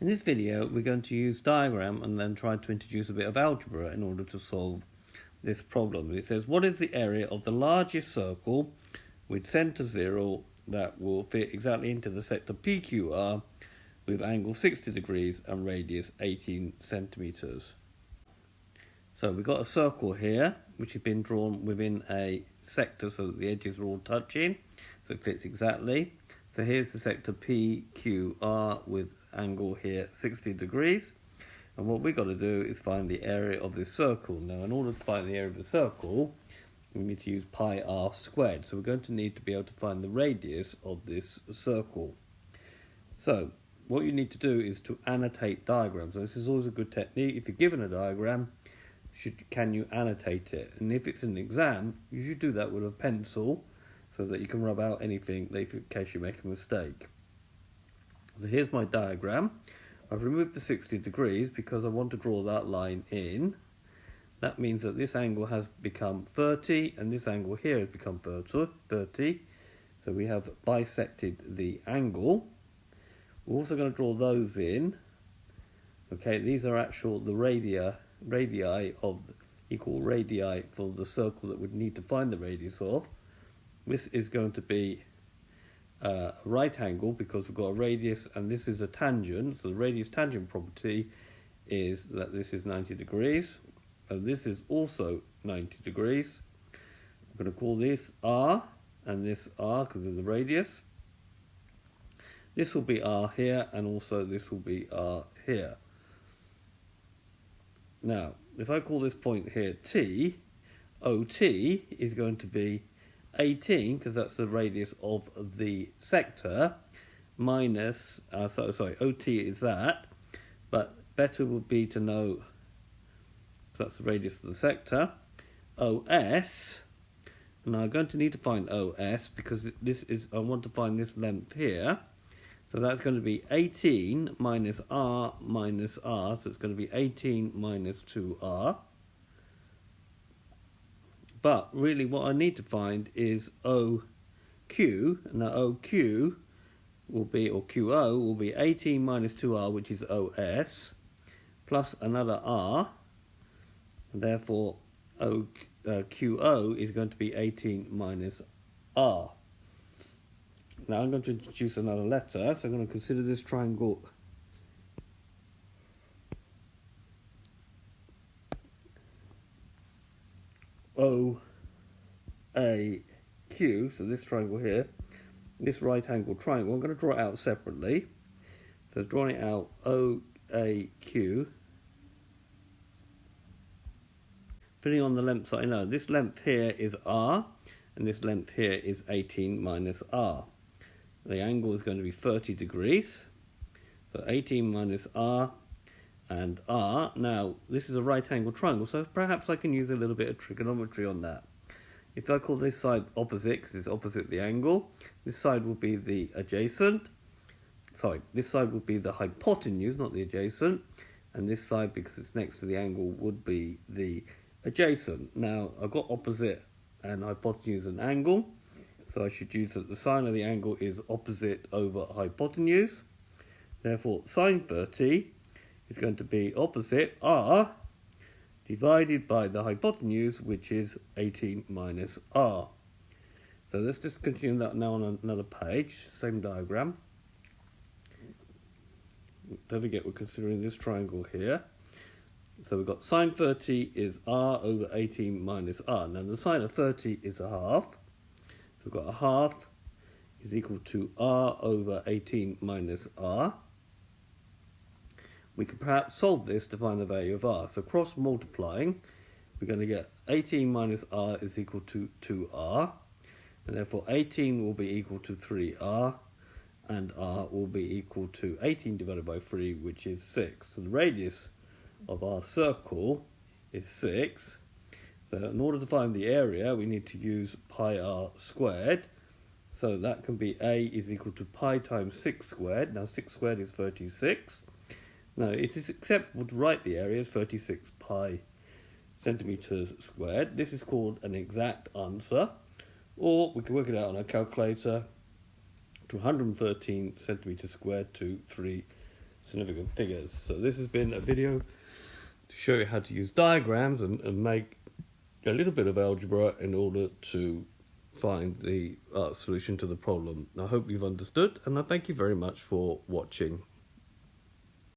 In this video, we're going to use diagram and then try to introduce a bit of algebra in order to solve this problem. It says, what is the area of the largest circle with centre 0 that will fit exactly into the sector PQR with angle 60 degrees and radius 18 centimetres? So we've got a circle here, which has been drawn within a sector so that the edges are all touching, so it fits exactly. So here's the sector PQR with angle here 60 degrees. And what we've got to do is find the area of this circle. Now, in order to find the area of the circle, we need to use pi r squared. So we're going to need to be able to find the radius of this circle. So what you need to do is to annotate diagrams. Now, this is always a good technique. If you're given a diagram, can you annotate it? And if it's an exam, you should do that with a pencil so that you can rub out anything in case you make a mistake. So here's my diagram. I've removed the 60 degrees because I want to draw that line in. That means that this angle has become 30 and this angle here has become 30. So we have bisected the angle. We're also going to draw those in. Okay, these are the radii of equal radii for the circle that we'd need to find the radius of. This is going to be a right angle because we've got a radius and this is a tangent. So the radius tangent property is that this is 90 degrees and this is also 90 degrees. I'm going to call this R and this R because of the radius. This will be R here and also this will be R here. Now, if I call this point here T, OT is going to be 18, because that's the radius of the sector, minus, OT is that, but better would be to know, that's the radius of the sector, OS, and I'm going to need to find OS, because I want to find this length here, so that's going to be 18 minus R, so it's going to be 18 minus 2R. But really what I need to find is OQ, and that OQ will be, or QO will be 18 minus 2R, which is OS, plus another R, and therefore QO is going to be 18 minus R. Now I'm going to introduce another letter, so I'm going to consider this triangle OAQ, so this triangle here, this right angle triangle, I'm going to draw it out separately. So drawing it out OAQ, putting on the lengths that I know, this length here is R, and this length here is 18 minus R. The angle is going to be 30 degrees, so 18 minus R and R. Now, this is a right angle triangle, so perhaps I can use a little bit of trigonometry on that. If I call this side opposite, because it's opposite the angle, this side will be the adjacent. Sorry, this side would be the hypotenuse, not the adjacent. And this side, because it's next to the angle, would be the adjacent. Now, I've got opposite and hypotenuse and angle, so I should use that the sine of the angle is opposite over hypotenuse. Therefore, sine 30 is going to be opposite R divided by the hypotenuse, which is 18 minus R. So let's just continue that now on another page, same diagram. Don't forget we're considering this triangle here. So we've got sine 30 is R over 18 minus R. Now the sine of 30 is a half. So we've got a half is equal to R over 18 minus R. We could perhaps solve this to find the value of R. So cross multiplying, we're going to get 18 minus R is equal to 2R. And therefore 18 will be equal to 3R. And R will be equal to 18 divided by 3, which is 6. So the radius of our circle is 6. So in order to find the area, we need to use pi r squared. So that can be A is equal to pi times 6 squared. Now 6 squared is 36. Now it is acceptable to write the area as 36 pi centimetres squared. This is called an exact answer. Or we can work it out on a calculator to 113 centimetres squared to 3 significant figures. So this has been a video to show you how to use diagrams and make a little bit of algebra in order to find the solution to the problem. I hope you've understood, and I thank you very much for watching.